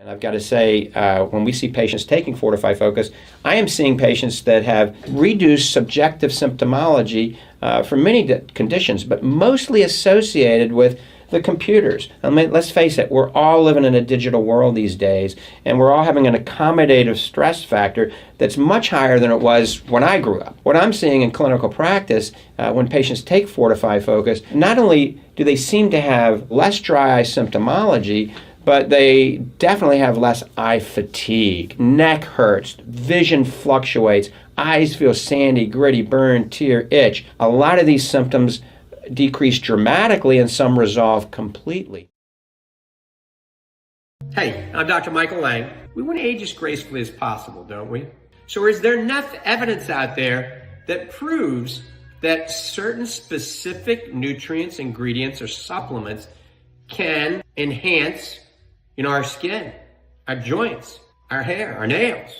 And I've got to say, when we see patients taking Fortify Focus, I am seeing patients that have reduced subjective symptomology for many conditions, but mostly associated with the computers. I mean, let's face it, we're all living in a digital world these days, and we're all having an accommodative stress factor that's much higher than it was when I grew up. What I'm seeing in clinical practice, when patients take Fortify Focus, not only do they seem to have less dry eye symptomology, but they definitely have less eye fatigue. Neck hurts, vision fluctuates, eyes feel sandy, gritty, burn, tear, itch. A lot of these symptoms decrease dramatically and some resolve completely. Hey, I'm Dr. Michael Lange. We want to age as gracefully as possible, don't we? So is there enough evidence out there that proves that certain specific nutrients, ingredients, or supplements can enhance our skin, our joints, our hair, our nails?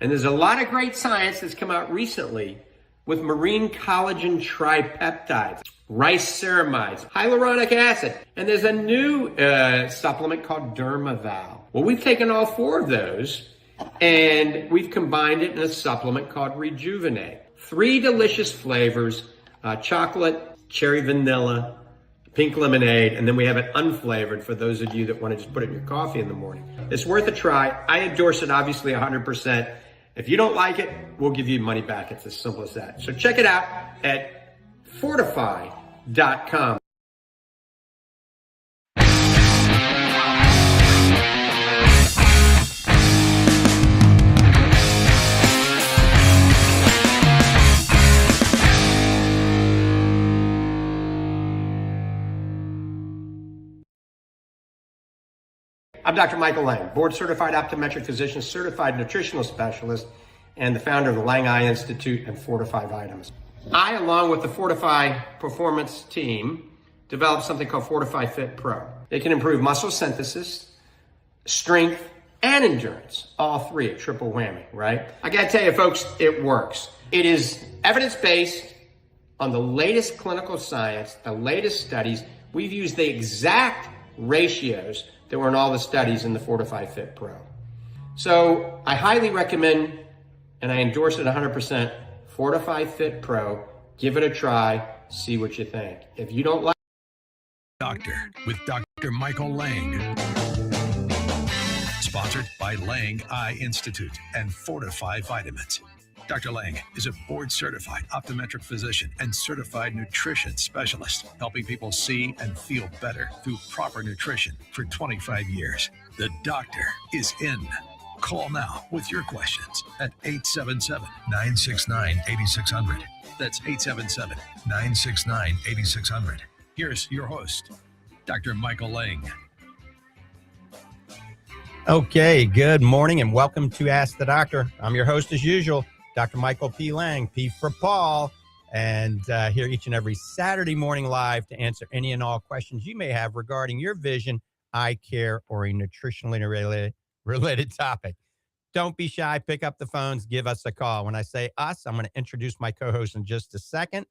And there's a lot of great science that's come out recently with marine collagen tripeptides, riceramides, hyaluronic acid, and there's a new supplement called Dermaval. Well, we've taken all four of those and we've combined it in a supplement called Rejuvenate. 3 delicious flavors, chocolate, cherry vanilla, pink lemonade, and then we have it unflavored for those of you that want to just put it in your coffee in the morning. It's worth a try. I endorse it, obviously, 100%. If you don't like it, we'll give you money back. It's as simple as that. So check it out at Fortifeye.com. I'm Dr. Michael Lange, board-certified optometric physician, certified nutritional specialist, and the founder of the Lange Eye Institute and Fortifeye Vitamins. I, along with the Fortifeye Performance team, developed something called Fortifeye Fit Pro. It can improve muscle synthesis, strength, and endurance. All three, a triple whammy, right? I gotta tell you, folks, it works. It is evidence-based on the latest clinical science, the latest studies. We've used the exact ratios that were in all the studies in the Fortifeye Fit Pro. So I highly recommend, and I endorse it 100%, Fortifeye Fit Pro. Give it a try, see what you think. If you don't like Doctor with Dr. Michael Lange. Sponsored by Lange Eye Institute and Fortifeye Vitamins. Dr. Lange is a board-certified optometric physician and certified nutrition specialist, helping people see and feel better through proper nutrition for 25 years. The doctor is in. Call now with your questions at 877-969-8600. That's 877-969-8600. Here's your host, Dr. Michael Lange. Okay, good morning and welcome to Ask the Doctor. I'm your host as usual, Dr. Michael P. Lange, P for Paul, and here each and every Saturday morning live to answer any and all questions you may have regarding your vision, eye care, or a nutritionally related topic. Don't be shy. Pick up the phones. Give us a call. When I say us, I'm going to introduce my co-host in just a second.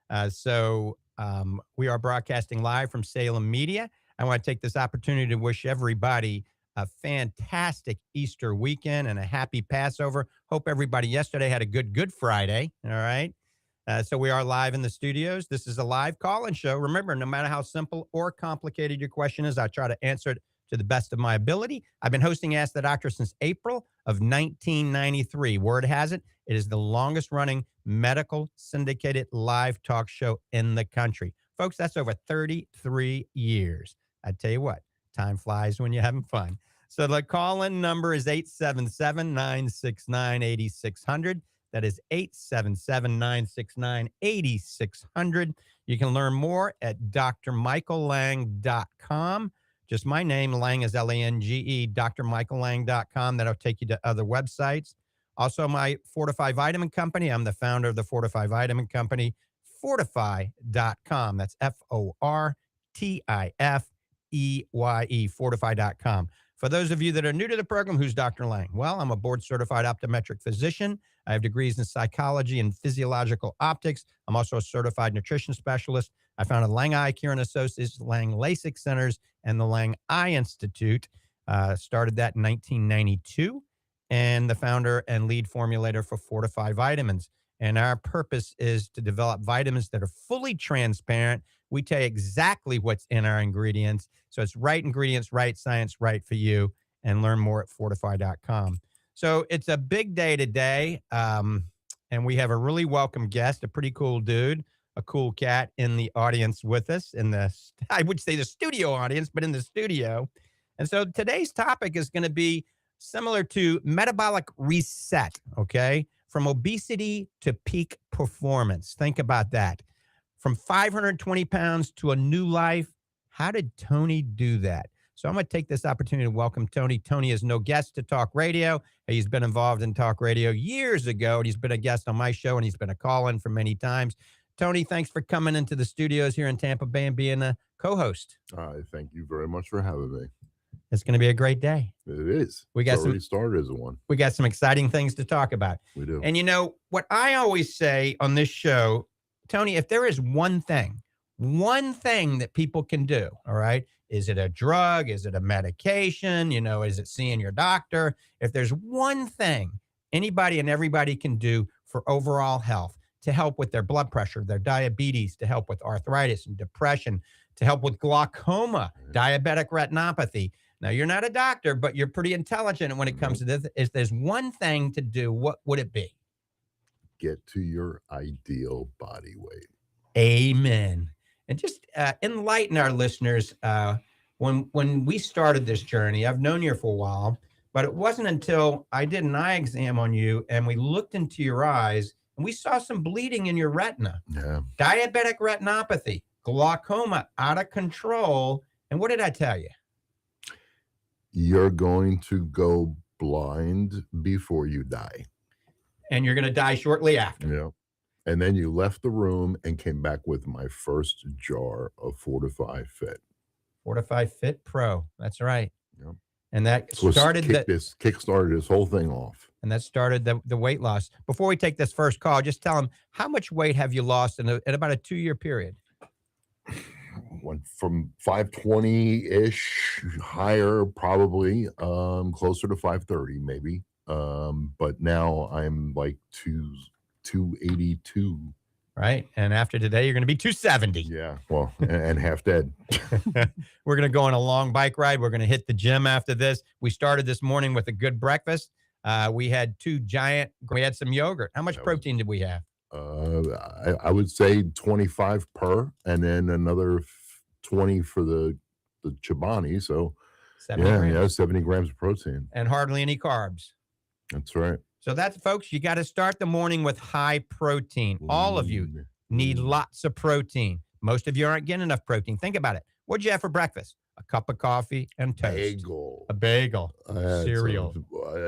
We are broadcasting live from Salem Media. I want to take this opportunity to wish everybody a fantastic Easter weekend and a happy Passover. Hope everybody yesterday had a Good Friday. All right. So we are live in the studios. This is a live call-in show. Remember, no matter how simple or complicated your question is, I try to answer it to the best of my ability. I've been hosting Ask the Doctor since April of 1993. Word has it, it is the longest running medical syndicated live talk show in the country. Folks, that's over 33 years. I tell you what, time flies when you're having fun. So the call-in number is 877-969-8600. That is 877-969-8600. You can learn more at drmichaellange.com. Just my name, Lange is L-A-N-G-E, drmichaellange.com. That'll take you to other websites. Also, my Fortifeye Vitamin Company. I'm the founder of the Fortifeye Vitamin Company, Fortifeye.com. That's F-O-R-T-I-F-E-Y-E, Fortifeye.com. For those of you that are new to the program, who's Dr. Lange? Well, I'm a board-certified optometric physician. I have degrees in psychology and physiological optics. I'm also a certified nutrition specialist. I founded Lange Eye Care and Associates, Lange LASIK Centers, and the Lange Eye Institute. Started that in 1992, and the founder and lead formulator for Fortifeye Vitamins. And our purpose is to develop vitamins that are fully transparent. We tell you exactly what's in our ingredients. So it's right ingredients, right science, right for you. And learn more at fortifeye.com. So it's a big day today. And we have a really welcome guest, a pretty cool dude, a cool cat in the audience with us in the, I would say the studio audience, but in the studio. And so today's topic is going to be similar to metabolic reset, okay? From obesity to peak performance. Think about that. From 520 pounds to a new life. How did Tony do that? So I'm going to take this opportunity to welcome Tony. Tony is no guest to Talk Radio. He's been involved in Talk Radio years ago, and he's been a guest on my show, and he's been a call-in for many times. Tony, thanks for coming into the studios here in Tampa Bay and being a co-host. Thank you very much for having me. It's going to be a great day. It is. It's already started as a one. We got some exciting things to talk about. We do. And you know, what I always say on this show, Tony, if there is one thing that people can do, all right, is it a drug? Is it a medication? You know, is it seeing your doctor? If there's one thing anybody and everybody can do for overall health, to help with their blood pressure, their diabetes, to help with arthritis and depression, to help with glaucoma, diabetic retinopathy. Now, you're not a doctor, but you're pretty intelligent when it comes to this. If there's one thing to do, what would it be? Get to your ideal body weight. Amen. And just enlighten our listeners. When we started this journey, I've known you for a while, but it wasn't until I did an eye exam on you and we looked into your eyes and we saw some bleeding in your retina. Yeah. Diabetic retinopathy, glaucoma, out of control. And what did I tell you? You're going to go blind before you die. And you're going to die shortly after. Yeah. And then you left the room and came back with my first jar of Fortifeye Fit. Fortifeye Fit Pro. That's right. Yep. And that So started kickstarted this whole thing off. And that started the weight loss. Before we take this first call, just tell them, how much weight have you lost in about a 2-year period? Went from 520-ish higher, probably closer to 530 maybe. But now I'm like 282. Right. And after today, you're going to be 270. Yeah. Well, and half dead. We're going to go on a long bike ride. We're going to hit the gym after this. We started this morning with a good breakfast. We had we had some yogurt. How much protein did we have? I would say 25 per, and then another 20 for the Chobani. So 70 grams. 70 grams of protein. And hardly any carbs. That's right. So that's, folks, you got to start the morning with high protein. All of you need lots of protein. Most of you aren't getting enough protein. Think about it. What'd you have for breakfast? A cup of coffee and toast. A bagel. Cereal.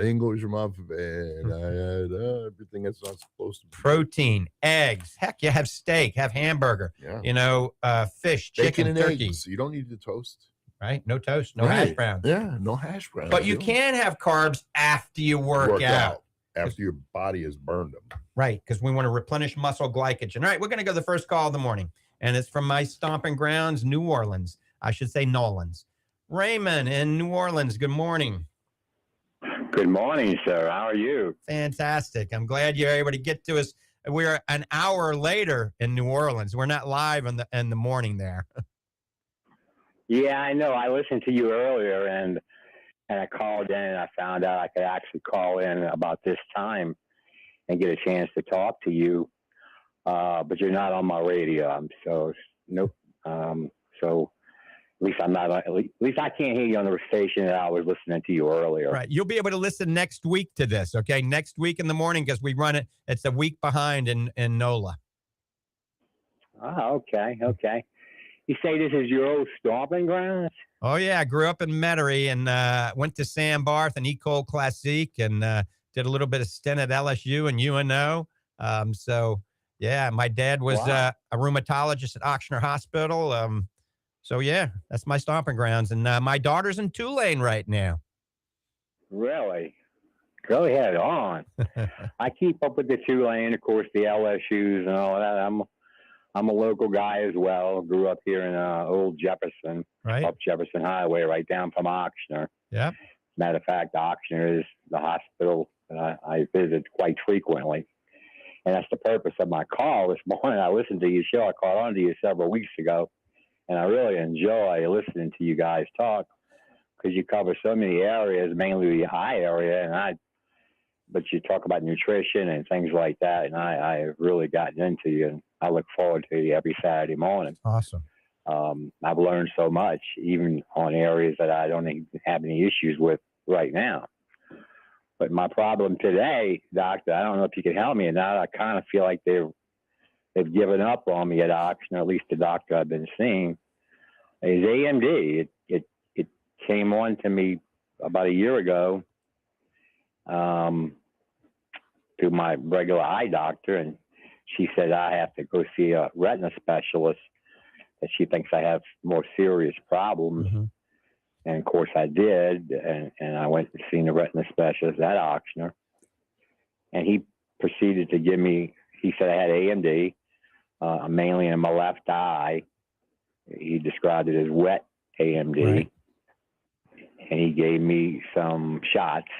English muffin. I had everything that's not supposed to be. Protein, eggs. Heck, you have steak, have hamburger. Yeah. You know, fish, Bacon chicken, and turkey. Eggs. You don't need the toast. Right? No toast, no hash browns. Yeah, no hash browns. But you can have carbs after you work out. After your body has burned them. Right, because we want to replenish muscle glycogen. All right, we're going to go to the first call of the morning. And it's from my stomping grounds, New Orleans. I should say Nolans. Raymond in New Orleans, good morning. Good morning, sir. How are you? Fantastic. I'm glad you're able to get to us. We're an hour later in New Orleans. We're not live in the morning there. Yeah, I know. I listened to you earlier, and I called in, and I found out I could actually call in about this time and get a chance to talk to you. But you're not on my radio, so nope. So at least I'm not. At least I can't hear you on the station that I was listening to you earlier. Right. You'll be able to listen next week to this. Okay, next week in the morning, because we run it. It's a week behind in NOLA. Oh, okay. You say this is your old stomping grounds? Oh, yeah. I grew up in Metairie and went to Sam Barth and Ecole Classique and did a little bit of stint at LSU and UNO. So, yeah, my dad was a rheumatologist at Ochsner Hospital. So, yeah, that's my stomping grounds. And my daughter's in Tulane right now. Really? Go ahead on. I keep up with the Tulane, of course, the LSUs and all that. I'm a local guy as well. Grew up here in old Jefferson, right? Up Jefferson Highway, right down from Ochsner. Yep. Matter of fact, Oxnard is the hospital that I visit quite frequently. And that's the purpose of my call this morning. I listened to your show. I caught on to you several weeks ago, and I really enjoy listening to you guys talk because you cover so many areas, mainly the eye area, but you talk about nutrition and things like that, and I've really gotten into you, and I look forward to you every Saturday morning. Awesome. I've learned so much, even on areas that I don't even have any issues with right now. But my problem today, doctor, I don't know if you can help me or not. I kind of feel like they've given up on me at Oxnard, at least the doctor I've been seeing, is AMD. It came on to me about a year ago to my regular eye doctor, and she said I have to go see a retina specialist, that she thinks I have more serious problems. Mm-hmm. And of course I did, and I went and seen the retina specialist at Oxnard, and he proceeded to give me, he said I had AMD, mainly in my left eye. He described it as wet AMD. Right. And he gave me some shots.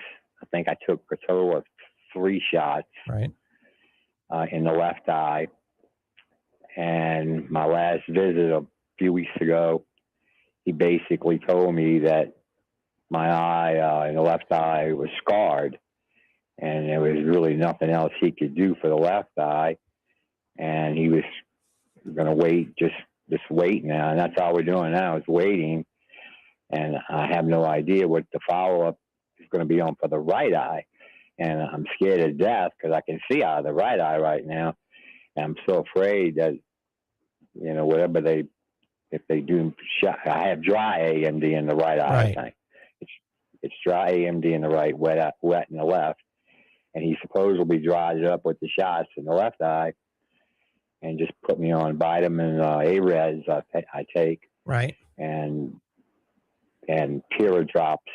I think I took a total of 3 shots, right, in the left eye. And my last visit a few weeks ago, he basically told me that my eye in the left eye was scarred, and there was really nothing else he could do for the left eye, and he was going to wait, just wait now, and that's all we're doing now is waiting, and I have no idea what the follow-up is going to be on for the right eye, and I'm scared to death because I can see out of the right eye right now, and I'm so afraid that, whatever if they do shot, I have dry AMD in the right eye. Right. I think it's dry AMD in the right, wet in the left, and he supposedly dried it up with the shots in the left eye, and just put me on vitamin A-Reds I take, right, and tear drops,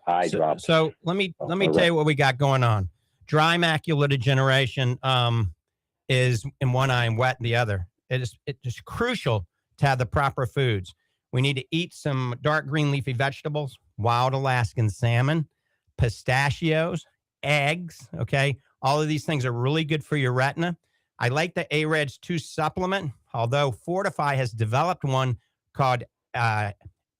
eye drops. So let me tell you what we got going on. Dry macular degeneration is in one eye and wet in the other. It's just crucial to have the proper foods. We need to eat some dark green leafy vegetables, wild Alaskan salmon, pistachios, eggs, okay? All of these things are really good for your retina. I like the A-Reds 2 supplement, although Fortifeye has developed one called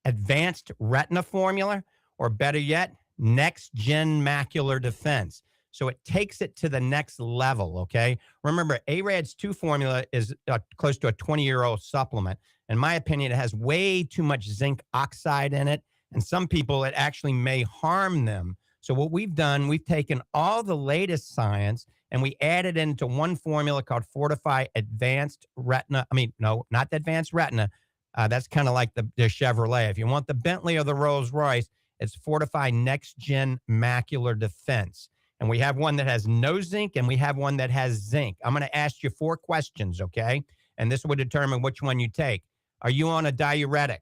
Advanced Retina Formula, or better yet, Next Gen Macular Defense. So it takes it to the next level, okay? Remember, A-Reds 2 formula is close to a 20-year-old supplement. In my opinion, it has way too much zinc oxide in it, and some people, it actually may harm them. So what we've done, we've taken all the latest science, and we added into one formula called Fortifeye Advanced Retina. I mean, no, not the Advanced Retina. That's kind of like the Chevrolet. If you want the Bentley or the Rolls Royce, it's Fortifeye Next Gen Macular Defense. And we have one that has no zinc, and we have one that has zinc. I'm going to ask you 4 questions, okay? And this will determine which one you take. Are you on a diuretic?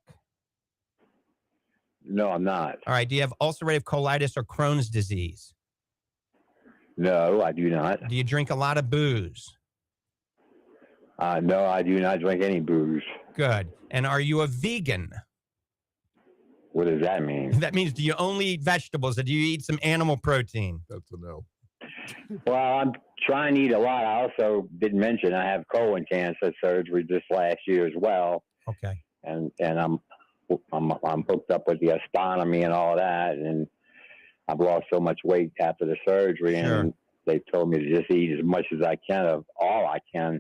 No, I'm not. All right. Do you have ulcerative colitis or Crohn's disease? No, I do not. Do you drink a lot of booze? No, I do not drink any booze. Good. And are you a vegan? What does that mean? That means, do you only eat vegetables, or do you eat some animal protein? That's a no. Well, I'm trying to eat a lot. I also didn't mention I have colon cancer surgery this last year as well. Okay. And I'm hooked up with the ostomy and all that, and I've lost so much weight after the surgery, Sure. and they told me to just eat as much as I can of all I can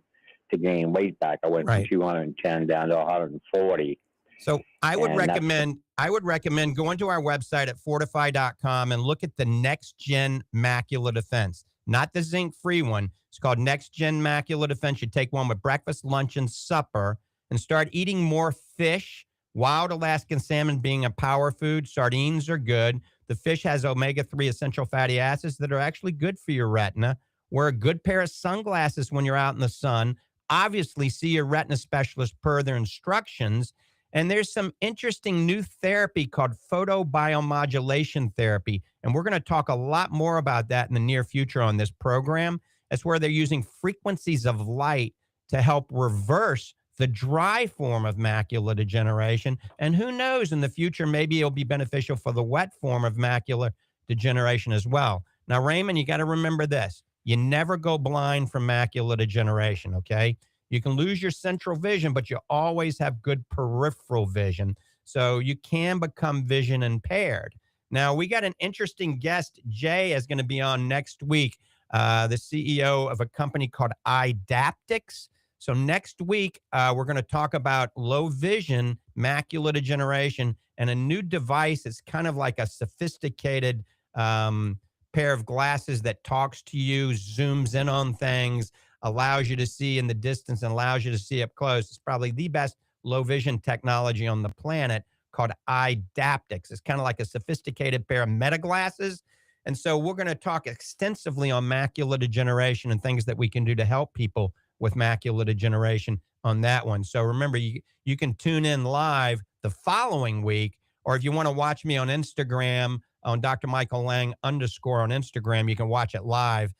to gain weight back. I went Right. from 210 down to 140. So I would And recommend going to our website at fortifeye.com and look at the Next Gen Macular Defense, not the zinc-free one. It's called Next Gen Macular Defense. You take one with breakfast, lunch, and supper, and start eating more fish. Wild Alaskan salmon being a power food. Sardines are good. The fish has omega-3 essential fatty acids that are actually good for your retina. Wear a good pair of sunglasses when you're out in the sun. Obviously, see your retina specialist per their instructions. And there's some interesting new therapy called photobiomodulation therapy. And we're going to talk a lot more about that in the near future on this program. That's where they're using frequencies of light to help reverse the dry form of macular degeneration. And who knows, in the future, maybe it'll be beneficial for the wet form of macular degeneration as well. Now, Raymond, you got to remember this. You never go blind from macular degeneration, okay? You can lose your central vision, but you always have good peripheral vision. So you can become vision impaired. Now, we got an interesting guest. Jay is going to be on next week, the CEO of a company called iDaptics. So next week, we're going to talk about low vision, macular degeneration, and a new device that's kind of like a sophisticated pair of glasses that talks to you, zooms in on things, allows you to see in the distance, and allows you to see up close. It's probably the best low vision technology on the planet, called iDaptics. It's kind of like a sophisticated pair of meta glasses. And so we're going to talk extensively on macular degeneration and things that we can do to help people with macular degeneration on that one. So remember, you can tune in live the following week, or if you want to watch me on Instagram, on Dr. Michael Lange _ on Instagram, you can watch it live,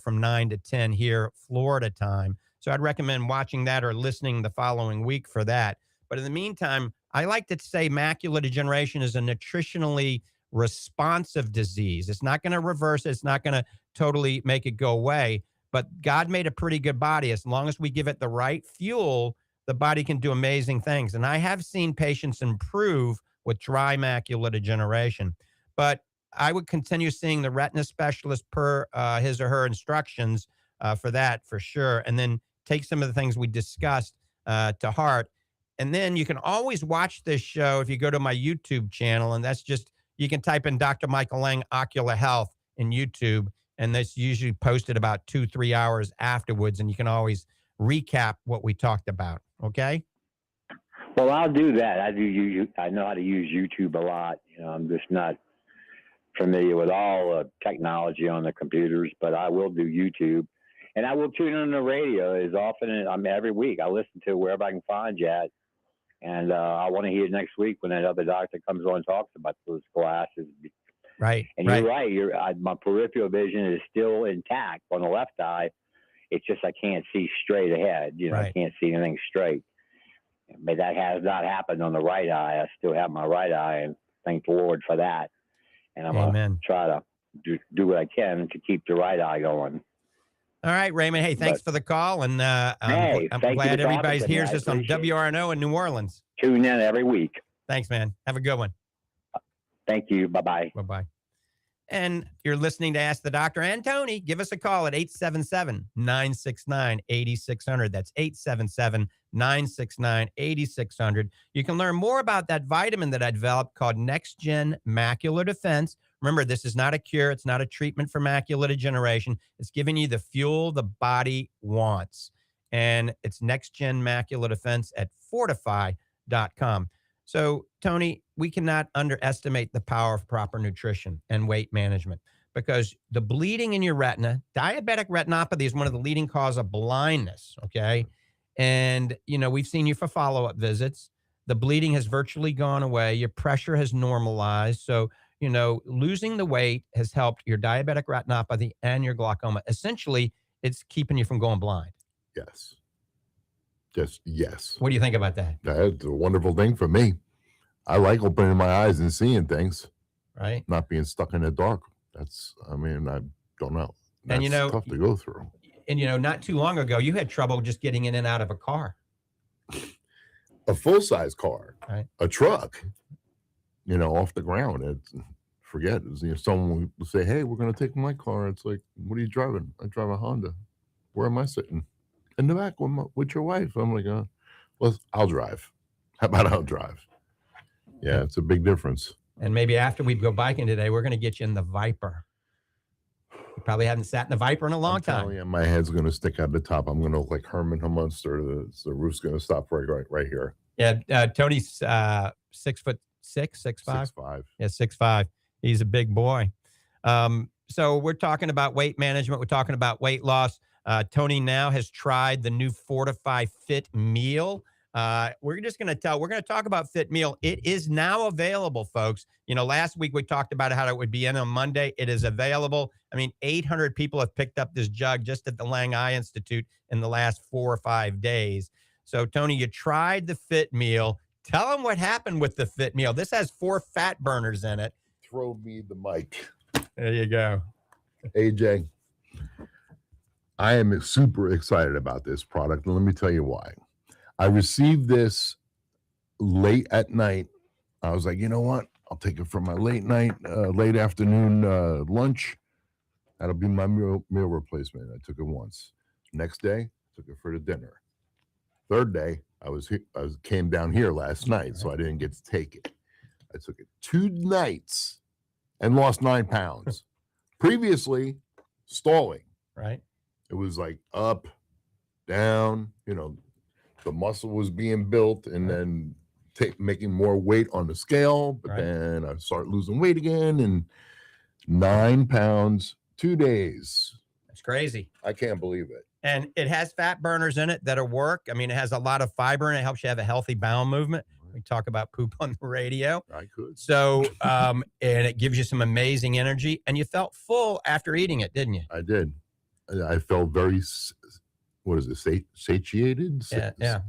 from 9 to 10 here, Florida time. So I'd recommend watching that or listening the following week for that. But in the meantime, I like to say macular degeneration is a nutritionally responsive disease. It's not going to reverse it. It's not going to totally make it go away. But God made a pretty good body. As long as we give it the right fuel, the body can do amazing things. And I have seen patients improve with dry macular degeneration. But I would continue seeing the retina specialist per his or her instructions for that, for sure. And then take some of the things we discussed to heart. And then you can always watch this show if you go to my YouTube channel. And that's just, you can type in Dr. Michael Lange Ocular Health in YouTube. And that's usually posted about 2-3 hours afterwards. And you can always recap what we talked about. Okay. Well, I'll do that. I know how to use YouTube a lot. I'm just not familiar with all technology on the computers, but I will do YouTube. And I will tune in on the radio as often as every week. I listen to wherever I can find you at. And I want to hear next week when that other doctor comes on and talks about those glasses. Right. And you're right. My peripheral vision is still intact on the left eye. It's just I can't see straight ahead. I can't see anything straight. But that has not happened on the right eye. I still have my right eye, and thank the Lord for that. And I'm going to try to do what I can to keep the right eye going. All right, Raymond. Hey, thanks for the call. And I'm glad everybody hears this on WRNO in New Orleans. Tune in every week. Thanks, man. Have a good one. Thank you. Bye-bye. Bye-bye. And you're listening to Ask the Doctor and Tony. Give us a call at 877-969-8600. That's 877-969-8600. You can learn more about that vitamin that I developed called Next Gen Macular Defense. Remember, this is not a cure. It's not a treatment for macular degeneration. It's giving you the fuel the body wants. And it's Next Gen Macular Defense at Fortifeye.com. So, Tony, we cannot underestimate the power of proper nutrition and weight management, because the bleeding in your retina, diabetic retinopathy is one of the leading causes of blindness, okay? And, we've seen you for follow-up visits. The bleeding has virtually gone away. Your pressure has normalized. So, losing the weight has helped your diabetic retinopathy and your glaucoma. Essentially, it's keeping you from going blind. Yes. Just yes. What do you think about that? That's a wonderful thing for me. I like opening my eyes and seeing things. Right. Not being stuck in the dark. I don't know. That's tough to go through. And, not too long ago, you had trouble just getting in and out of a car. A full-size car. Right. A truck, off the ground. Forget it. Someone will say, hey, we're going to take my car. It's like, what are you driving? I drive a Honda. Where am I sitting? In the back with your wife. I'm like, well, I'll drive. How about I'll drive? Yeah, it's a big difference. And maybe after we go biking today, we're going to get you in the Viper. You probably haven't sat in the Viper in a long time. Yeah, my head's going to stick out the top. I'm going to look like Herman Munster. The roof's going to stop right here. Yeah, Tony's 6'6", 6'5". 6'5". Yeah, 6'5". He's a big boy. So we're talking about weight management. We're talking about weight loss. Tony now has tried the new Fortifeye Fit Meal. We're going to talk about Fit Meal. It is now available, folks. Last week we talked about how it would be in on Monday. It is available. 800 people have picked up this jug just at the Lange Eye Institute in the last 4 or 5 days. So, Tony, you tried the Fit Meal. Tell them what happened with the Fit Meal. This has 4 fat burners in it. Throw me the mic. There you go. AJ, I am super excited about this product, and let me tell you why. I received this late at night. I was like, you know what? I'll take it for my late afternoon lunch. That'll be my meal replacement. I took it once. Next day, took it for the dinner. Third day, I came down here last night, so I didn't get to take it. I took it 2 nights and lost 9 pounds. Previously, stalling. Right. It was like up, down, the muscle was being built and then making more weight on the scale. But then I started losing weight again, and 9 pounds, 2 days. That's crazy. I can't believe it. And it has fat burners in it that'll work. I mean, it has a lot of fiber in it. It helps you have a healthy bowel movement. We talk about poop on the radio. I could. So, and it gives you some amazing energy. And you felt full after eating it, didn't you? I did. I felt very, satiated? Yeah.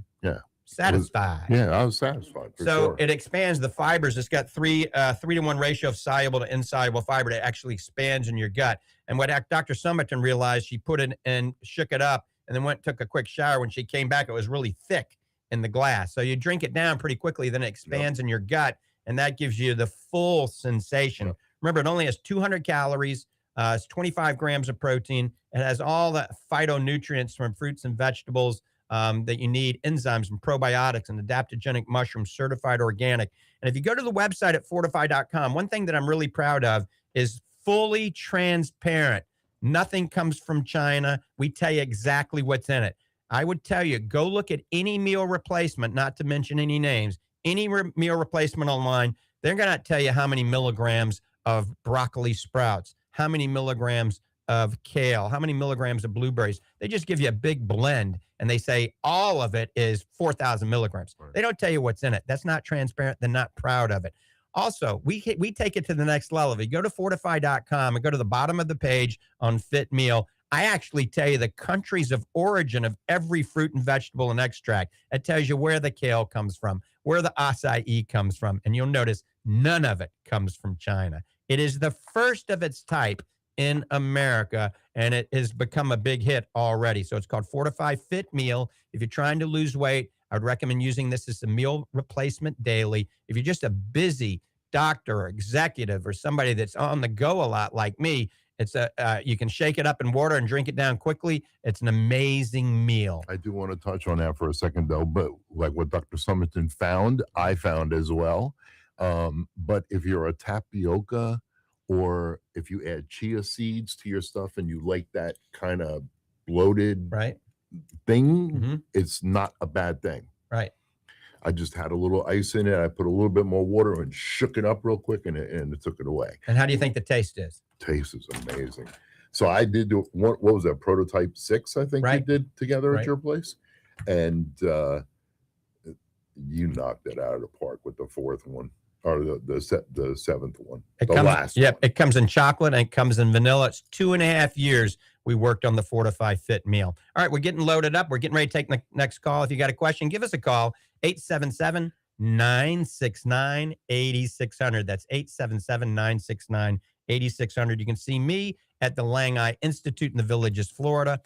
Satisfied. I was satisfied. For so sure. it expands the fibers. It's got 3-to-1 ratio of soluble to insoluble fiber that actually expands in your gut. And what Dr. Summerton realized, she put it and shook it up and then took a quick shower. When she came back, it was really thick in the glass. So you drink it down pretty quickly, then it expands in your gut, and that gives you the full sensation. Yep. Remember, it only has 200 calories. It's 25 grams of protein. It has all the phytonutrients from fruits and vegetables that you need, enzymes and probiotics and adaptogenic mushrooms, certified organic. And if you go to the website at fortifeye.com, one thing that I'm really proud of is fully transparent. Nothing comes from China. We tell you exactly what's in it. I would tell you, go look at any meal replacement, not to mention any names, any meal replacement online. They're going to tell you how many milligrams of broccoli sprouts, how many milligrams of kale, how many milligrams of blueberries. They just give you a big blend, and they say all of it is 4,000 milligrams. Right. They don't tell you what's in it. That's not transparent. They're not proud of it. Also, we take it to the next level. If you go to fortifeye.com and go to the bottom of the page on Fit Meal, I actually tell you the countries of origin of every fruit and vegetable and extract. It tells you where the kale comes from, where the acai comes from, and you'll notice none of it comes from China. It is the first of its type in America, and it has become a big hit already. So it's called Fortifeye Fit Meal. If you're trying to lose weight, I would recommend using this as a meal replacement daily. If you're just a busy doctor or executive or somebody that's on the go a lot like me, it's you can shake it up in water and drink it down quickly. It's an amazing meal. I do want to touch on that for a second, though, but like what Dr. Summerton found, I found as well. But if you're a tapioca, or if you add chia seeds to your stuff and you like that kind of bloated thing, it's not a bad thing. Right. I just had a little ice in it. I put a little bit more water and shook it up real quick, and it took it away. And how do you think the taste is? Taste is amazing. So I did do what was that, prototype 6, I think you did together at your place, and you knocked it out of the park with the 4th one. Or the 7th one. Last one. It comes in chocolate and it comes in vanilla. It's 2.5 years we worked on the Fortifeye Fit Meal. All right, we're getting loaded up. We're getting ready to take the next call. If you got a question, give us a call. 877-969-8600. That's 877-969-8600. You can see me at the Lange Institute in the Villages, Florida.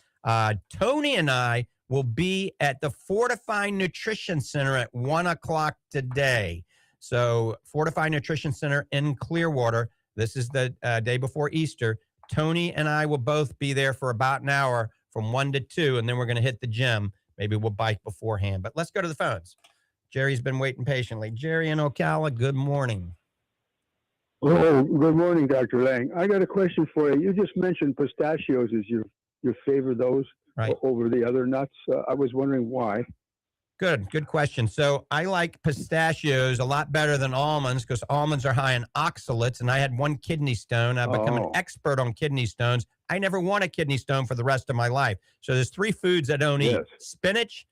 Tony and I will be at the Fortifeye Nutrition Center at 1 o'clock today. So Fortifeye Nutrition Center in Clearwater. This is the day before Easter. Tony and I will both be there for about an hour from 1 to 2, and then we're going to hit the gym. Maybe we'll bike beforehand. But let's go to the phones. Jerry's been waiting patiently. Jerry in Ocala, good morning. Oh, good morning, Dr. Lange. I got a question for you. You just mentioned pistachios as you favor those over the other nuts. I was wondering why. Good question. So I like pistachios a lot better than almonds because almonds are high in oxalates, and I had one kidney stone. I've become an expert on kidney stones. I never want a kidney stone for the rest of my life. So there's 3 foods I don't eat: spinach,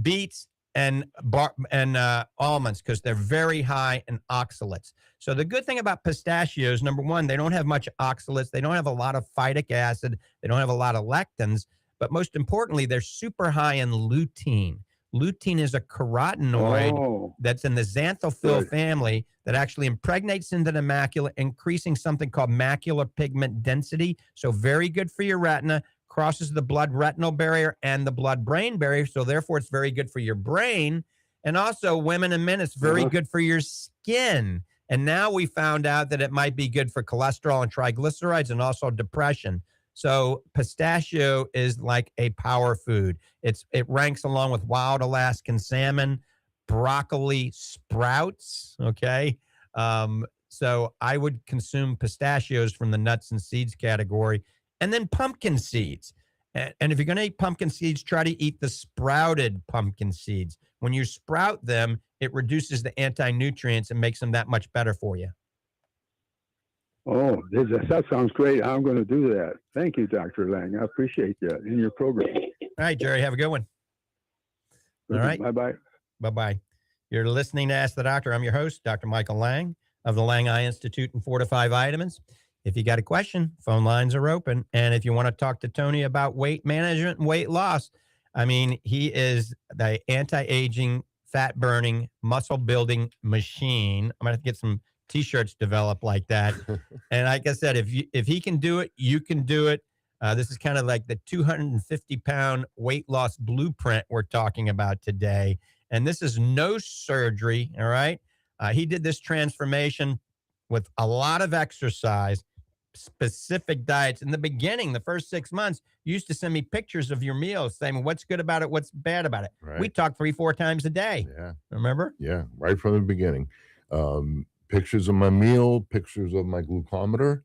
beets, and almonds, because they're very high in oxalates. So the good thing about pistachios, number one, they don't have much oxalates. They don't have a lot of phytic acid. They don't have a lot of lectins. But most importantly, they're super high in lutein. Lutein is a carotenoid that's in the xanthophyll family that actually impregnates into the macula, increasing something called macular pigment density. So very good for your retina, crosses the blood-retinal barrier and the blood-brain barrier. So therefore, it's very good for your brain. And also, women and men, it's very good for your skin. And now we found out that it might be good for cholesterol and triglycerides and also depression. So pistachio is like a power food. It ranks along with wild Alaskan salmon, broccoli, sprouts, okay? So I would consume pistachios from the nuts and seeds category, and then pumpkin seeds. And if you're going to eat pumpkin seeds, try to eat the sprouted pumpkin seeds. When you sprout them, it reduces the anti-nutrients and makes them that much better for you. Oh, that sounds great. I'm going to do that. Thank you, Dr. Lange. I appreciate that in your program. All right, Jerry, have a good one. All right. Bye-bye. Bye-bye. You're listening to Ask the Doctor. I'm your host, Dr. Michael Lange of the Lange Eye Institute and Fortifeye Vitamins. If you got a question, phone lines are open. And if you want to talk to Tony about weight management and weight loss, I mean, he is the anti-aging, fat-burning, muscle-building machine. I'm going to have to get some T-shirts developed like that. And like I said, if he can do it, you can do it. This is kind of like the 250-pound weight loss blueprint we're talking about today. And this is no surgery, all right? He did this transformation with a lot of exercise, specific diets. In the beginning, the first 6 months, you used to send me pictures of your meals saying what's good about it, what's bad about it. Right. We talked 3-4 times a day. Yeah. Remember? Yeah, right from the beginning. Pictures of my meal, pictures of my glucometer,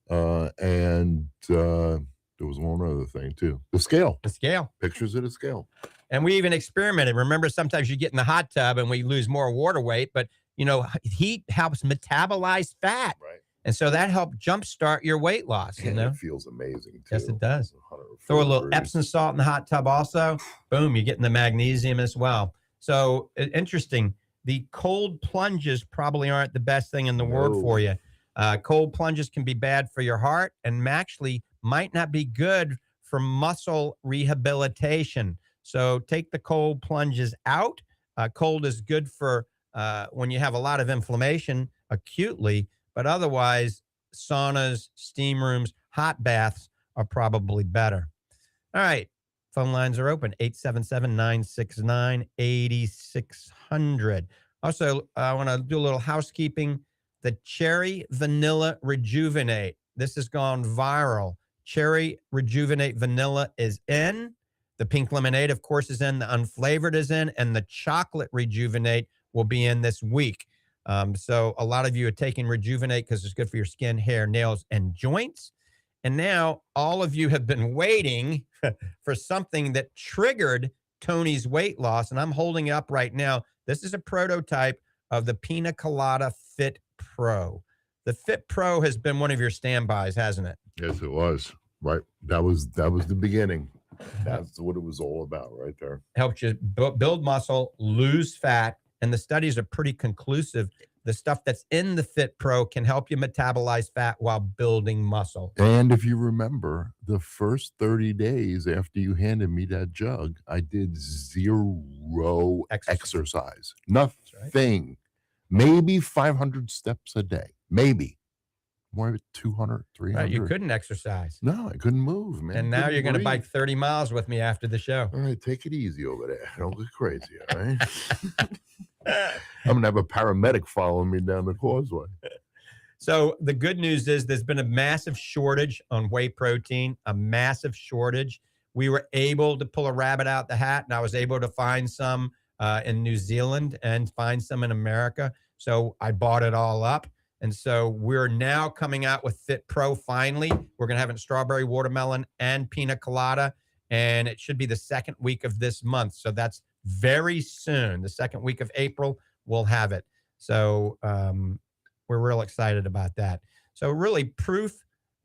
and there was one other thing too. The scale. The scale. Pictures of the scale. And we even experimented. Remember, sometimes you get in the hot tub and we lose more water weight, but you know, heat helps metabolize fat. Right. And so that helped jumpstart your weight loss. You know? It feels amazing too. Yes, it does. Throw a little Epsom salt in the hot tub also. Boom, you're getting the magnesium as well. So interesting. The cold plunges probably aren't the best thing in the world for you. Cold plunges can be bad for your heart and actually might not be good for muscle rehabilitation. So take the cold plunges out. Cold is good for when you have a lot of inflammation acutely, but otherwise saunas, steam rooms, hot baths are probably better. All right. Phone lines are open, 877-969-8600. Also, I want to do a little housekeeping. The Cherry Vanilla Rejuvenate. This has gone viral. Cherry Rejuvenate Vanilla is in. The pink lemonade, of course, is in. The unflavored is in. And the chocolate Rejuvenate will be in this week. So a lot of you are taking Rejuvenate because it's good for your skin, hair, nails, and joints. And now all of you have been waiting for something that triggered Tony's weight loss. And I'm holding it up right now. This is a prototype of the Pina Colada Fit Pro. The Fit Pro has been one of your standbys, hasn't it? Yes, it was. Right. That was the beginning. That's what it was all about right there. Helps you build muscle, lose fat, and the studies are pretty conclusive. The stuff that's in the Fit Pro can help you metabolize fat while building muscle. And if you remember, the first 30 days after you handed me that jug, I did zero exercise. Nothing. Right. Maybe 500 steps a day. Maybe. More 200, 300. Right, you couldn't exercise. No, I couldn't move, man. And now you're going to bike 30 miles with me after the show. All right, take it easy over there. Don't get crazy, all right? I'm going to have a paramedic following me down the causeway. So the good news is there's been a massive shortage on whey protein, a massive shortage. We were able to pull a rabbit out the hat, and I was able to find some in New Zealand and find some in America. So I bought it all up. And so we're now coming out with Fit Pro finally. We're going to have it in strawberry, watermelon, and pina colada. And it should be the second week of this month. So that's very soon. The second week of April, we'll have it. So we're real excited about that. So really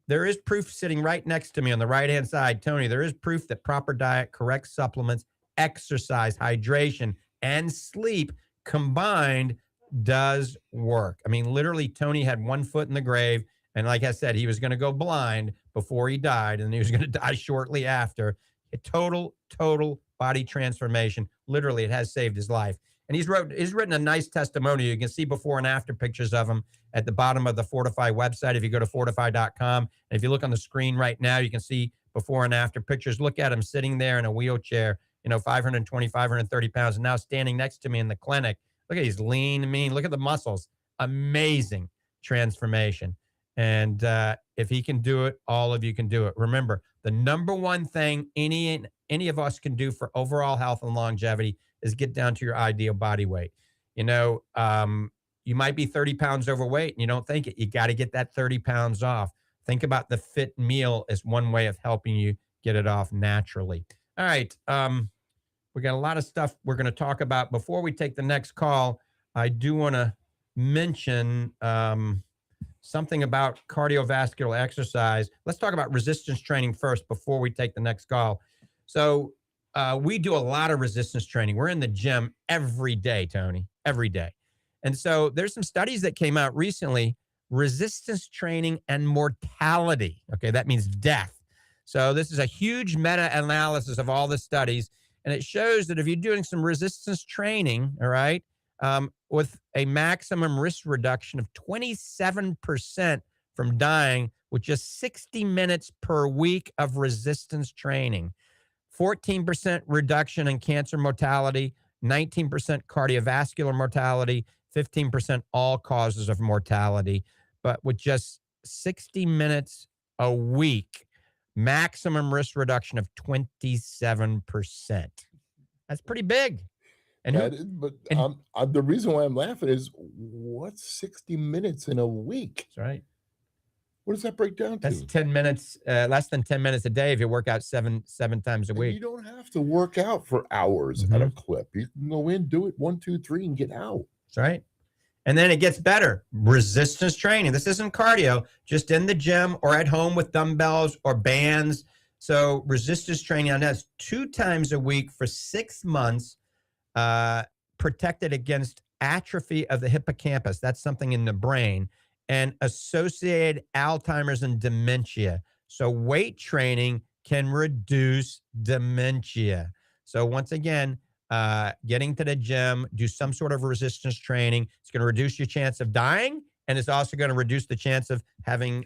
there is proof sitting right next to me on the right-hand side. Tony, there is proof that proper diet, correct supplements, exercise, hydration, and sleep combined does work. I mean, literally, Tony had one foot in the grave. And like I said, he was going to go blind before he died, and he was going to die shortly after. A total body transformation. Literally, it has saved his life. And he's written a nice testimonial. You can see before and after pictures of him at the bottom of the Fortifeye website. If you go to fortifeye.com, and if you look on the screen right now, you can see before and after pictures. Look at him sitting there in a wheelchair, 520, 530 pounds, and now standing next to me in the clinic. Look at he's lean and mean. Look at the muscles. Amazing transformation. And if he can do it, all of you can do it. Remember, the number one thing any of us can do for overall health and longevity is get down to your ideal body weight. You might be 30 pounds overweight and you don't think it. You got to get that 30 pounds off. Think about the fit meal as one way of helping you get it off naturally. All right. We got a lot of stuff we're going to talk about. Before we take the next call, I do want to mention something about cardiovascular exercise. Let's talk about resistance training first before we take the next call. So we do a lot of resistance training. We're in the gym every day, Tony, every day. And so there's some studies that came out recently, resistance training and mortality. Okay, that means death. So this is a huge meta-analysis of all the studies, and it shows that if you're doing some resistance training, all right, with a maximum risk reduction of 27% from dying with just 60 minutes per week of resistance training, 14% reduction in cancer mortality, 19% cardiovascular mortality, 15% all causes of mortality, but with just 60 minutes a week, maximum risk reduction of 27%. That's pretty big. And the reason why I'm laughing is, what's 60 minutes in a week? That's right. What does that break down to? That's 10 minutes, less than 10 minutes a day if you work out seven times a week. You don't have to work out for hours at a clip. You can go in, do it 1, 2, 3, and get out. That's right. And then it gets better. Resistance training. This isn't cardio, just in the gym or at home with dumbbells or bands. So resistance training on that's 2 times a week for 6 months, protected against atrophy of the hippocampus. That's something in the brain, and associated Alzheimer's and dementia. So weight training can reduce dementia. So once again, getting to the gym, do some sort of resistance training. It's going to reduce your chance of dying, and it's also going to reduce the chance of having,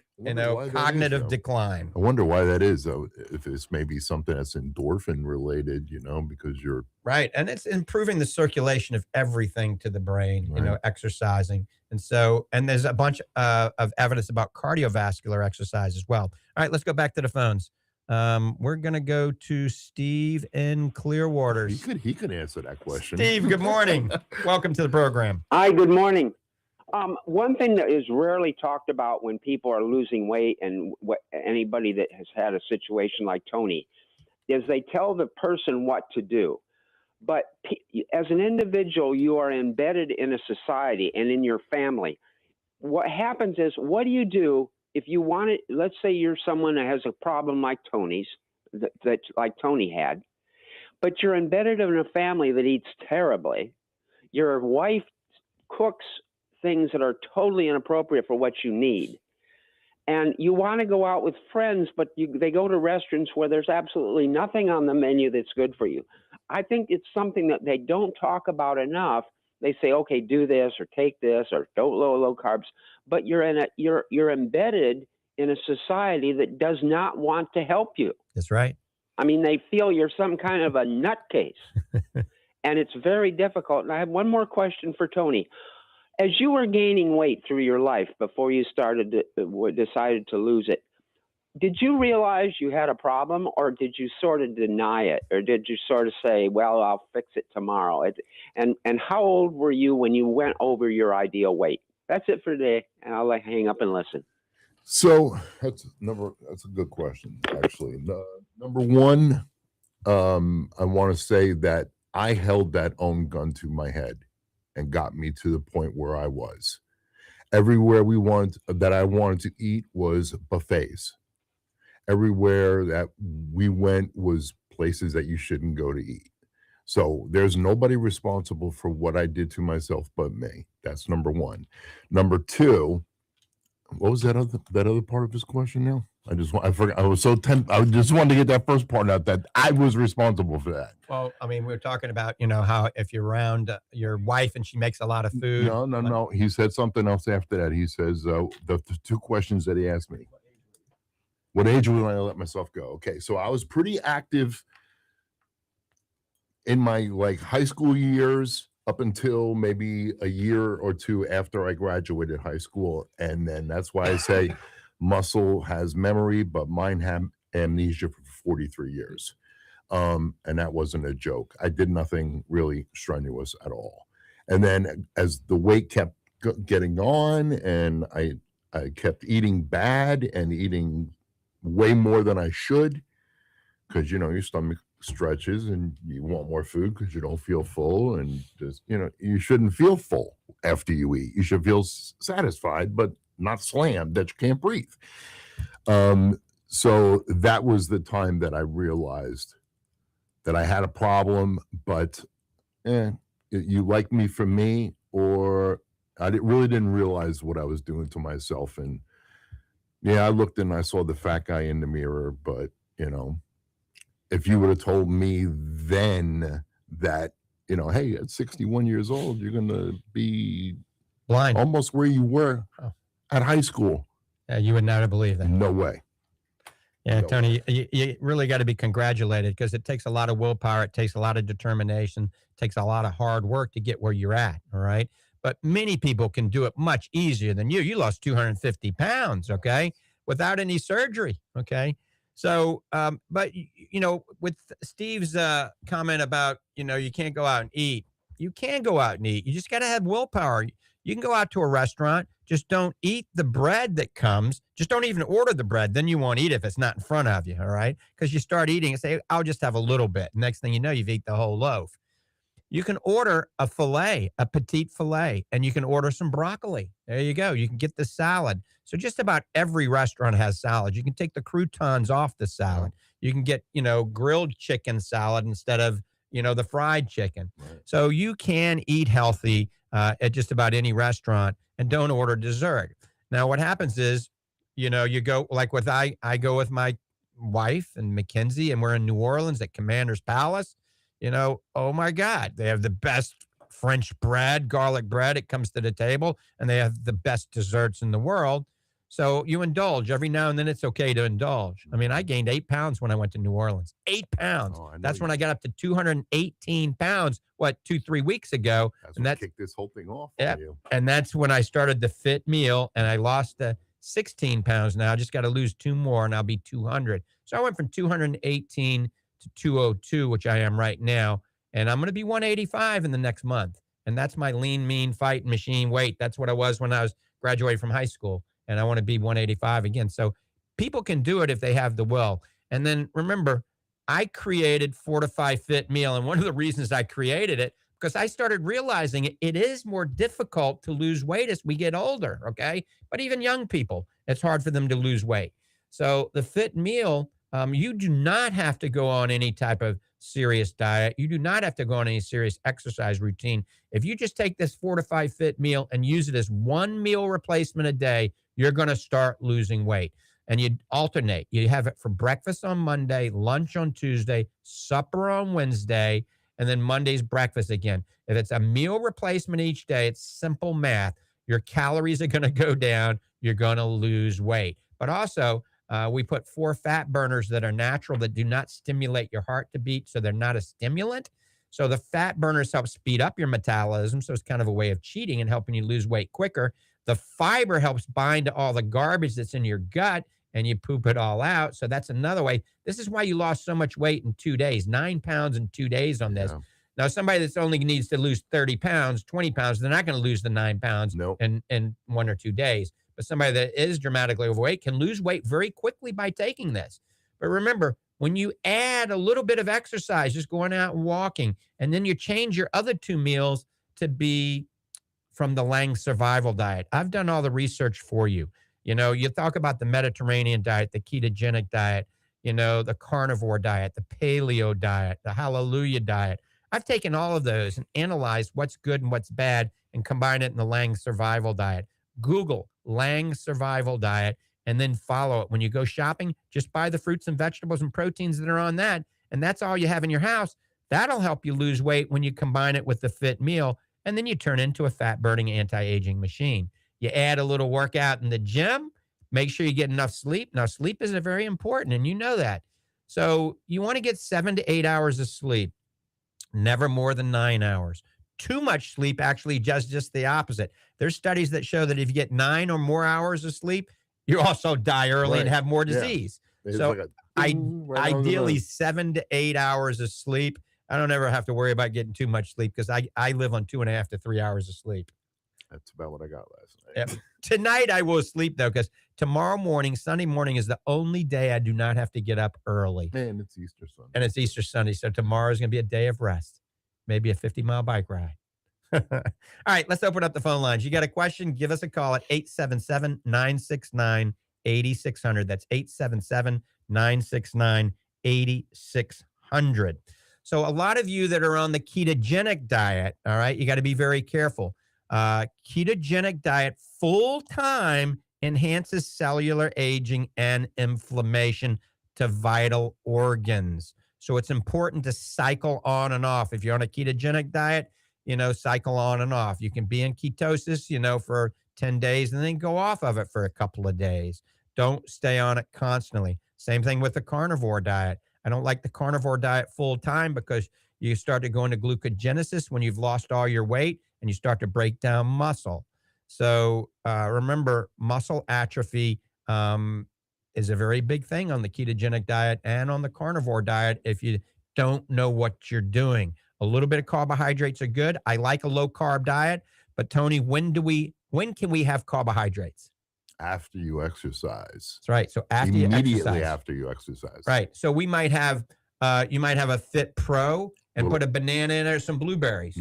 cognitive decline. I wonder why that is, though. If it's maybe something that's endorphin related, because you're right, and it's improving the circulation of everything to the brain. Right. Exercising, and there's a bunch of evidence about cardiovascular exercise as well. All right, let's go back to the phones. We're going to go to Steve in Clearwater. He could answer that question. Steve, good morning. Welcome to the program. Hi, good morning. One thing that is rarely talked about when people are losing weight, and anybody that has had a situation like Tony, is they tell the person what to do. But as an individual, you are embedded in a society and in your family. What happens is, what do you do if you want it? Let's say you're someone that has a problem like Tony's, that like Tony had, but you're embedded in a family that eats terribly. Your wife cooks things that are totally inappropriate for what you need. And you want to go out with friends, but they go to restaurants where there's absolutely nothing on the menu that's good for you. I think it's something that they don't talk about enough. They say, okay, do this or take this or don't low carbs, but you're embedded in a society that does not want to help you. That's right. I mean, they feel you're some kind of a nutcase, and it's very difficult. And I have one more question for Tony. As you were gaining weight through your life before you decided to lose it, did you realize you had a problem, or did you sort of deny it, or did you sort of say, well, I'll fix it tomorrow? And how old were you when you went over your ideal weight? That's it for today, and I'll hang up and listen. So that's a good question, actually. Number one, I want to say that I held that own gun to my head and got me to the point where I was. Everywhere that I wanted to eat was buffets. Everywhere that we went was places that you shouldn't go to eat. So there's nobody responsible for what I did to myself but me. That's number one. Number two, What was that other part of his question now? I forgot. I was so I just wanted to get that first part out that I was responsible for that. Well, I mean, we were talking about, how if you're around your wife and she makes a lot of food. No. He said something else after that. He says the two questions that he asked me. What age would I let myself go? Okay, so I was pretty active in my high school years up until maybe a year or two after I graduated high school. And then that's why I say muscle has memory, but mine had amnesia for 43 years. And that wasn't a joke. I did nothing really strenuous at all. And then as the weight kept getting on and I kept eating bad and eating way more than I should, because, your stomach stretches and you want more food because you don't feel full, and just, you shouldn't feel full after you eat. You should feel satisfied, but not slammed that you can't breathe. So that was the time that I realized that I had a problem, but you like me for me, or I really didn't realize what I was doing to myself. And I looked and I saw the fat guy in the mirror, but if you would have told me then that, hey, at 61 years old, you're going to be blind, almost where you were at high school. Yeah, you would not have believed that. No way. Yeah, Tony, you really got to be congratulated, because it takes a lot of willpower. It takes a lot of determination. It takes a lot of hard work to get where you're at. All right. But many people can do it much easier than you. You lost 250 pounds, okay, without any surgery. Okay. So, but, with Steve's comment about, you can't go out and eat. You can go out and eat. You just got to have willpower. You can go out to a restaurant. Just don't eat the bread that comes. Just don't even order the bread. Then you won't eat if it's not in front of you, all right? Because you start eating and say, I'll just have a little bit. Next thing you know, you've eaten the whole loaf. You can order a filet, a petite filet, and you can order some broccoli. There you go. You can get the salad. So just about every restaurant has salad. You can take the croutons off the salad. You can get, grilled chicken salad instead of, the fried chicken. Right. So you can eat healthy at just about any restaurant, and don't order dessert. Now, what happens is, you go I go with my wife and Mackenzie, and we're in New Orleans at Commander's Palace. Oh my God, they have the best French bread, garlic bread. It comes to the table, and they have the best desserts in the world. So you indulge every now and then. It's okay to indulge. I mean, I gained 8 pounds when I went to New Orleans. 8 pounds. That's when I got up to 218 pounds, 2-3 weeks ago. That's what kicked this whole thing off for you. And that's when I started the Fit Meal, and I lost 16 pounds now. I just got to lose 2 more, and I'll be 200. So I went from 218 to 202, which I am right now. And I'm going to be 185 in the next month. And that's my lean, mean, fight machine weight. That's what I was when I was graduating from high school. And I want to be 185 again. So people can do it if they have the will. And then remember, I created Fortifeye Fit Meal. And one of the reasons I created it, because I started realizing it is more difficult to lose weight as we get older, okay? But even young people, it's hard for them to lose weight. So the Fit Meal, you do not have to go on any type of serious diet. You do not have to go on any serious exercise routine. If you just take this Fortifeye Fit Meal and use it as one meal replacement a day, you're going to start losing weight. And you alternate. You have it for breakfast on Monday, lunch on Tuesday, supper on Wednesday, and then Monday's breakfast again. If it's a meal replacement each day, it's simple math. Your calories are going to go down. You're going to lose weight. But also, we put 4 fat burners that are natural, that do not stimulate your heart to beat, so they're not a stimulant. So the fat burners help speed up your metabolism, so it's kind of a way of cheating and helping you lose weight quicker. The fiber helps bind to all the garbage that's in your gut, and you poop it all out. So that's another way. This is why you lost so much weight in 2 days, 9 pounds in 2 days on this. Yeah. Now, somebody that's only needs to lose 30 pounds, 20 pounds, they're not going to lose the 9 pounds in 1 or 2 days. But somebody that is dramatically overweight can lose weight very quickly by taking this. But remember, when you add a little bit of exercise, just going out and walking, and then you change your other 2 meals to be from the Lange Survival Diet. I've done all the research for you. You talk about the Mediterranean diet, the ketogenic diet, the carnivore diet, the paleo diet, the hallelujah diet. I've taken all of those and analyzed what's good and what's bad and combined it in the Lange Survival Diet. Google Lange Survival Diet and then follow it. When you go shopping, just buy the fruits and vegetables and proteins that are on that. And that's all you have in your house. That'll help you lose weight when you combine it with the fit meal. And then you turn into a fat-burning anti-aging machine. You add a little workout in the gym. Make sure you get enough sleep. Now, sleep is very important, and you know that. So you want to get 7 to 8 hours of sleep, never more than 9 hours. Too much sleep actually does just the opposite. There's studies that show that if you get 9 or more hours of sleep, you also die early and have more disease. It's So like ideally 7 to 8 hours of sleep. I don't ever have to worry about getting too much sleep because I live on 2.5 to 3 hours of sleep. That's about what I got last night. Yep. Tonight I will sleep though, because tomorrow morning, Sunday morning, is the only day I do not have to get up early. Man, it's Easter Sunday. And it's Easter Sunday. So tomorrow is going to be a day of rest, maybe a 50-mile bike ride. All right, let's open up the phone lines. You got a question? Give us a call at 877-969-8600. That's 877-969-8600. So a lot of you that are on the ketogenic diet, all right, you got to be very careful. Ketogenic diet full-time enhances cellular aging and inflammation to vital organs. So it's important to cycle on and off. If you're on a ketogenic diet, cycle on and off. You can be in ketosis, for 10 days and then go off of it for a couple of days. Don't stay on it constantly. Same thing with the carnivore diet. I don't like the carnivore diet full time because you start to go into glucogenesis when you've lost all your weight and you start to break down muscle. So remember, muscle atrophy is a very big thing on the ketogenic diet and on the carnivore diet if you don't know what you're doing. A little bit of carbohydrates are good. I like a low carb diet, but Tony, when can we have carbohydrates? After you exercise. That's right. So immediately after you exercise. Right. So we might have you might have a Fit Pro and put a banana in there, some blueberries,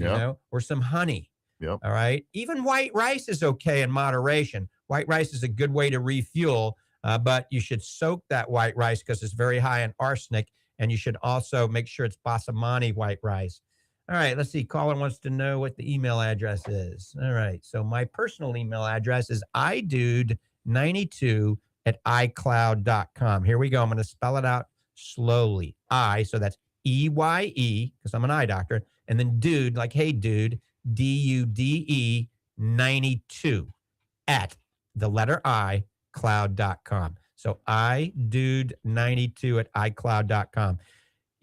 or some honey. Yep. All right. Even white rice is okay in moderation. White rice is a good way to refuel, but you should soak that white rice because it's very high in arsenic, and you should also make sure it's basmati white rice. All right, let's see. Caller wants to know what the email address is. All right, so my personal email address is idude92@icloud.com. Here we go. I'm going to spell it out slowly. So that's EYE, because I'm an eye doctor, and then dude, like hey dude, DUDE 92 at the letter I, cloud.com. So idude92@icloud.com.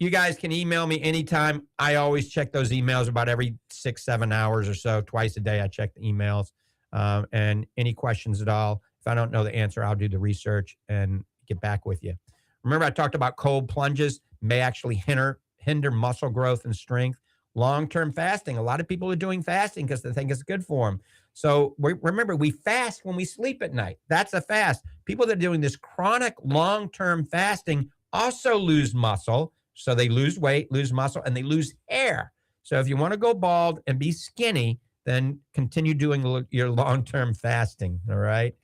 You guys can email me anytime. I always check those emails about every 6-7 hours or so. Twice a day I check the emails. And any questions at all, if I don't know the answer, I'll do the research and get back with you. Remember, I talked about cold plunges may actually hinder muscle growth and strength. Long-term fasting. A lot of people are doing fasting because they think it's good for them. So remember, we fast when we sleep at night. That's a fast. People that are doing this chronic long-term fasting also lose muscle. So they lose weight, lose muscle, and they lose hair. So if you want to go bald and be skinny, then continue doing your long-term fasting, all right?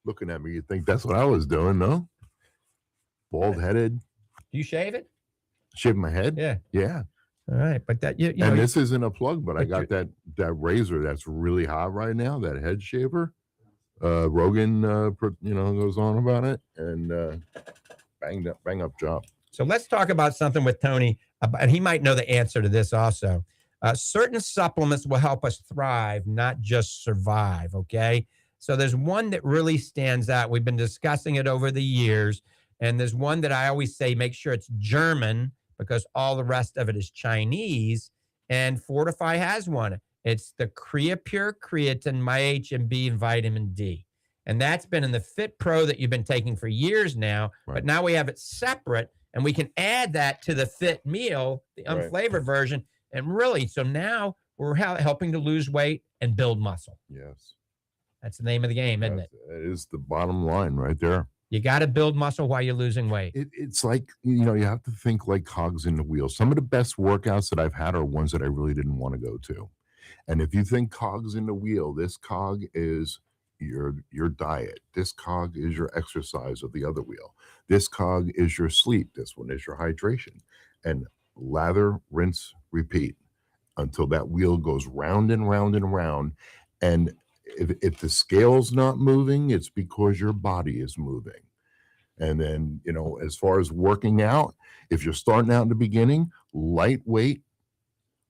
Looking at me, you think that's what I was doing, no? Bald-headed. Do you shave it? Shave my head? Yeah. Yeah. All right, but that and this isn't a plug, but I got that razor that's really hot right now, that head shaver. Rogan, goes on about it, and bang up job. So let's talk about something with Tony, and he might know the answer to this also. Certain supplements will help us thrive, not just survive, okay? So there's one that really stands out. We've been discussing it over the years, and there's one that I always say, make sure it's German, because all the rest of it is Chinese, and Fortifeye has one. It's the Creapure Creatine, MyHMB, and Vitamin D. And that's been in the Fit Pro that you've been taking for years now, right. But now we have it separate, and we can add that to the Fit Meal, the unflavored version, and really, so now we're helping to lose weight and build muscle. Yes. That's the name of the game, isn't it? It is the bottom line right there. You got to build muscle while you're losing weight. It's like, you have to think like cogs in the wheel. Some of the best workouts that I've had are ones that I really didn't want to go to. And if you think cogs in the wheel, this cog is your diet. This cog is your exercise of the other wheel. This cog is your sleep. This one is your hydration. And lather, rinse, repeat until that wheel goes round and round and round. And if the scale's not moving, it's because your body is moving. And then, as far as working out, if you're starting out in the beginning, lightweight,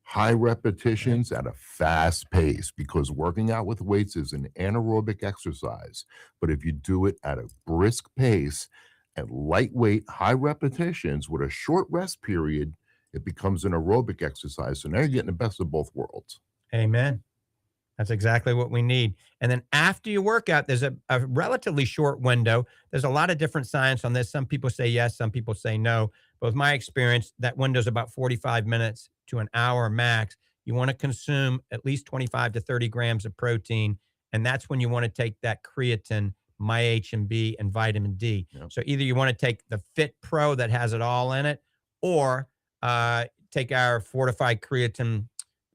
high repetitions at a fast pace, because working out with weights is an anaerobic exercise. But if you do it at a brisk pace and lightweight, high repetitions with a short rest period, it becomes an aerobic exercise. So now you're getting the best of both worlds. Amen. That's exactly what we need. And then after you work out, there's a relatively short window. There's a lot of different science on this. Some people say yes, some people say no. But with my experience, that window is about 45 minutes to an hour max. You want to consume at least 25 to 30 grams of protein. And that's when you want to take that creatine, MyH&B, and vitamin D. Yep. So either you want to take the Fit Pro that has it all in it, or take our fortified creatine,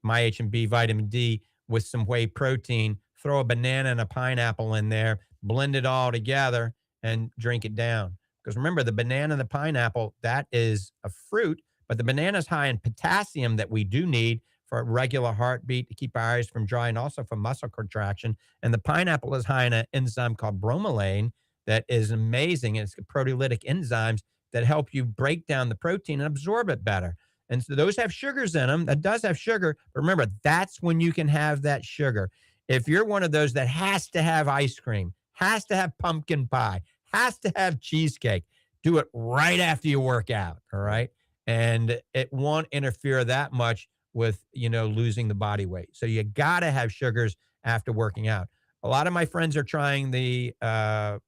MyH&B, vitamin D, with some whey protein, throw a banana and a pineapple in there, blend it all together, and drink it down. Because remember, the banana and the pineapple, that is a fruit, but the banana is high in potassium that we do need for a regular heartbeat, to keep our eyes from dry, and also for muscle contraction. And the pineapple is high in an enzyme called bromelain that is amazing. It's proteolytic enzymes that help you break down the protein and absorb it better. And so those have sugars in them. That does have sugar. But remember, that's when you can have that sugar. If you're one of those that has to have ice cream, has to have pumpkin pie, has to have cheesecake, do it right after you work out, all right? And it won't interfere that much with, losing the body weight. So you got to have sugars after working out. A lot of my friends are trying the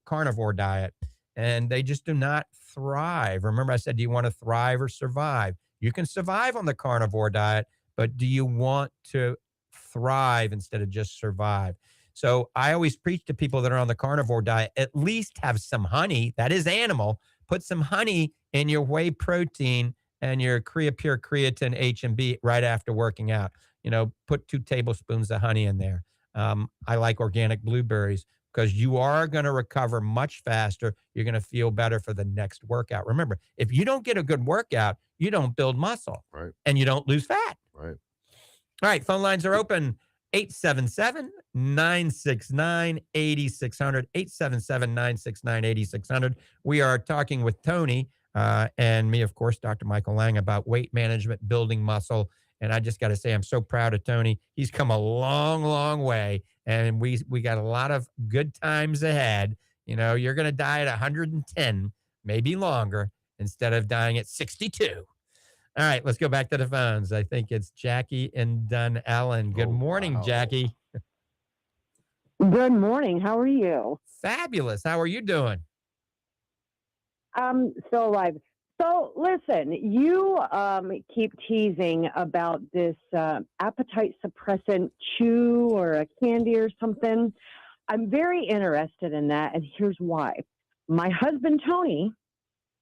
carnivore diet, and they just do not thrive. Remember, I said, do you want to thrive or survive? You can survive on the carnivore diet, but do you want to thrive instead of just survive? So I always preach to people that are on the carnivore diet, at least have some honey. That is animal. Put some honey in your whey protein and your Creapure creatine H&B right after working out. Put 2 tablespoons of honey in there. I like organic blueberries, because you are going to recover much faster. You're going to feel better for the next workout. Remember, if you don't get a good workout, you don't build muscle, right, and you don't lose fat. Right. All right, phone lines are open. 877-969-8600, 877-969-8600. We are talking with Tony and me, of course, Dr. Michael Lange, about weight management, building muscle. And I just got to say, I'm so proud of Tony. He's come a long, long way. And we got a lot of good times ahead. You're going to die at 110, maybe longer, instead of dying at 62. All right, let's go back to the phones. I think it's Jackie and Dunellen. Good morning, wow. Jackie. Good morning. How are you? Fabulous. How are you doing? I'm still alive. So listen, you keep teasing about this appetite suppressant chew or a candy or something. I'm very interested in that, and here's why. My husband, Tony,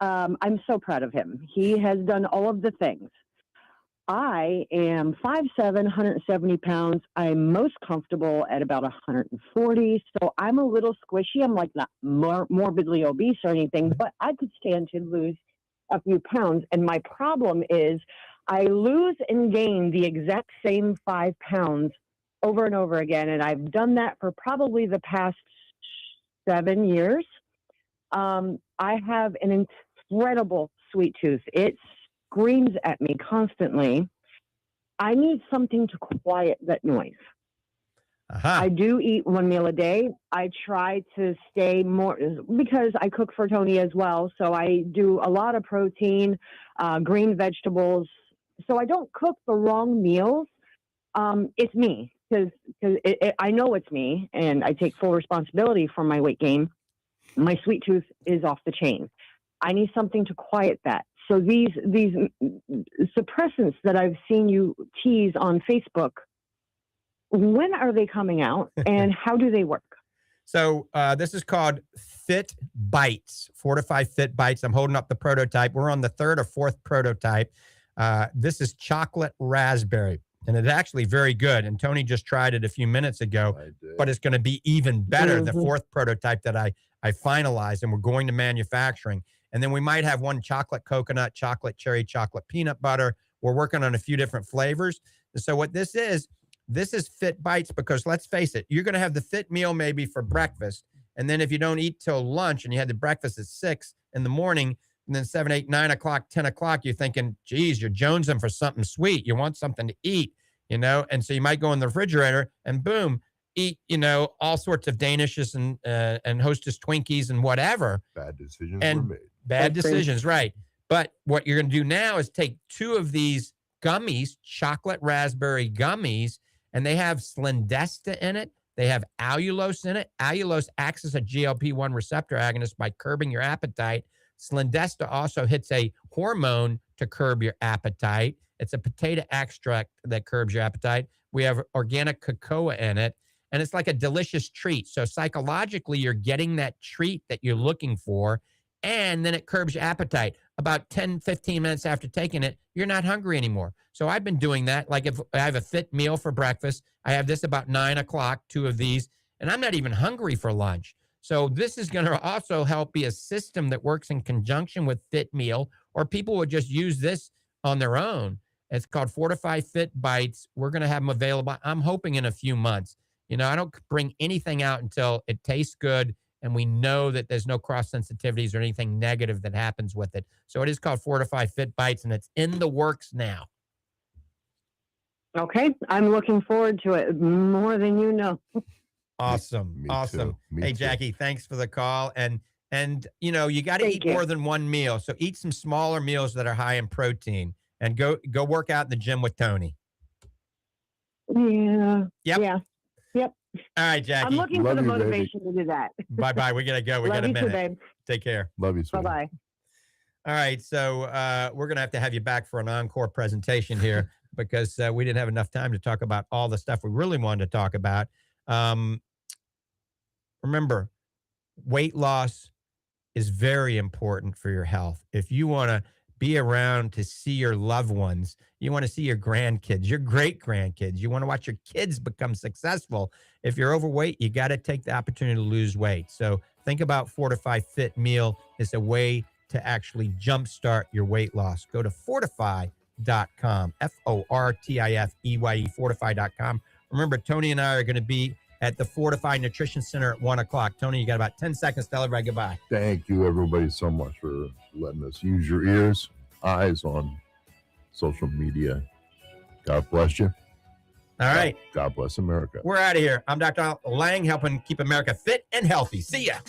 I'm so proud of him. He has done all of the things. I am 5'7", 170 pounds. I'm most comfortable at about 140, so I'm a little squishy. I'm like not morbidly obese or anything, but I could stand to lose a few pounds. And my problem is I lose and gain the exact same 5 pounds over and over again. And I've done that for probably the past 7 years. I have an incredible sweet tooth. It screams at me constantly. I need something to quiet that noise. Uh-huh. I do eat 1 meal a day. I try to stay more, because I cook for Tony as well. So I do a lot of protein, green vegetables. So I don't cook the wrong meals. It's me, because I know it's me, and I take full responsibility for my weight gain. My sweet tooth is off the chain. I need something to quiet that. So these suppressants that I've seen you tease on Facebook, when are they coming out, and how do they work? So this is called Fit Bites, Fortifeye Fit Bites. I'm holding up the prototype. We're on the 3rd or 4th prototype. This is chocolate raspberry, and it's actually very good. And Tony just tried it a few minutes ago, but it's going to be even better, the 4th prototype that I finalized, and we're going to manufacturing. And then we might have one chocolate coconut, chocolate cherry, chocolate peanut butter. We're working on a few different flavors. And so what this is, This is Fit Bites because let's face it, you're going to have the fit meal maybe for breakfast. And then if you don't eat till lunch and you had the breakfast at 6 in the morning, and then 7, 8, 9 o'clock, 10 o'clock, you're thinking, geez, you're jonesing for something sweet. You want something to eat, And so you might go in the refrigerator and boom, eat, all sorts of Danishes and Hostess Twinkies and whatever. Bad decisions and were made. Bad decisions, right. But what you're going to do now is take 2 of these gummies, chocolate raspberry gummies, and they have Slendesta in it. They have allulose in it. Allulose acts as a GLP-1 receptor agonist by curbing your appetite. Slendesta also hits a hormone to curb your appetite. It's a potato extract that curbs your appetite. We have organic cocoa in it, and it's like a delicious treat. So psychologically, you're getting that treat that you're looking for, and then it curbs your appetite. About 10, 15 minutes after taking it, you're not hungry anymore. So I've been doing that. Like if I have a fit meal for breakfast, I have this about 9 o'clock, 2 of these, and I'm not even hungry for lunch. So this is going to also help be a system that works in conjunction with Fit Meal, or people would just use this on their own. It's called Fortifeye Fit Bites. We're going to have them available, I'm hoping, in a few months. I don't bring anything out until it tastes good and we know that there's no cross sensitivities or anything negative that happens with it. So it is called Fortifeye Fit Bites, and it's in the works now. Okay. I'm looking forward to it more than you know. Awesome. Me Awesome. too. Me Hey, too. Jackie, thanks for the call. And you got to eat more than one meal. So eat some smaller meals that are high in protein and go work out in the gym with Tony. Yeah. Yep. Yeah. Yep. All right, Jackie. I'm looking for Love the you, baby. motivation to do that. Bye-bye. We got to go. We got a Love you too, minute. babe. Take care. Love you, sweetie. Bye-bye. All right. So we're going to have you back for an encore presentation here because we didn't have enough time to talk about all the stuff we really wanted to talk about. Remember, weight loss is very important for your health. If you want to be around to see your loved ones, you want to see your grandkids, your great-grandkids, you want to watch your kids become successful. If you're overweight, you got to take the opportunity to lose weight. So think about Fortifeye Fit Meal as a way to actually jumpstart your weight loss. Go to fortifeye.com, Fortifeye, fortifeye.com. Remember, Tony and I are going to be at the Fortifeye Nutrition Center at 1 o'clock. Tony, you got about 10 seconds. Tell everybody goodbye. Thank you, everybody, so much for letting us use your ears, eyes on social media. God bless you. All right. God bless America. We're out of here. I'm Dr. Lange, helping keep America fit and healthy. See ya.